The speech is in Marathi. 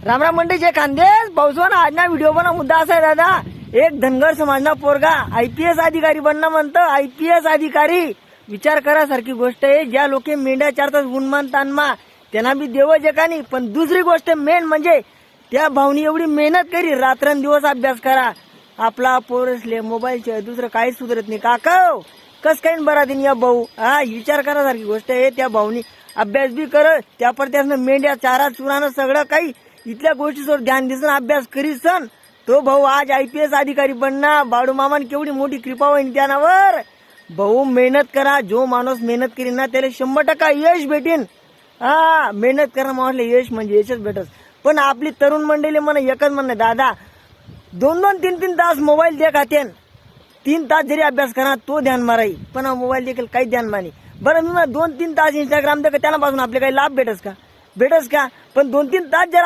रामराम मंडळीचे खानदेश भाऊसोन आजना व्हिडिओ बना मुद्दा असा आहे दादा, एक धनगर समाजना पोरगा IPS अधिकारी बनणं म्हणतं. IPS अधिकारी विचार करासारखी गोष्ट आहे. ज्या लोक मेंढ्या चारतात गुणमान तानमा त्यांना बी देव जगानी. पण दुसरी गोष्ट मेन म्हणजे त्या भाऊनी एवढी मेहनत करी, रात्रंदिवस अभ्यास करा. आपला पोरसले मोबाईलचे दुसरं काहीच सुधरत नाही. काका कस काही बरा दिन या भाऊ, हा विचार करासारखी गोष्ट आहे. त्या भाऊनी अभ्यास बी करत, त्यापर त्यानं मेंढ्या चारा चुरानं सगळं काही इथल्या गोष्टीवर ध्यान दिसन अभ्यास करी सन तो भाऊ आज IPS अधिकारी बनना. बाळू मामान केवढी मोठी कृपा होईन त्यानावर. भाऊ मेहनत करा, जो माणूस मेहनत करीन ना त्याला 100% यश भेटेन. हा मेहनत करा म्हटलं यश म्हणजे यशच भेटत. पण आपली तरुण मंडळी म्हणा एकच म्हणणं दादा, 2-2, 3-3 तास मोबाईल द्या खात्यान, 3 तास जरी अभ्यास करा तो ध्यान माराई. पण मोबाईल देखील काही ध्यान मानी. बरं मी 2-3 तास इंस्टाग्राम देखील त्यापासून आपले काही लाभ भेटस का? पण 2-3 तास जर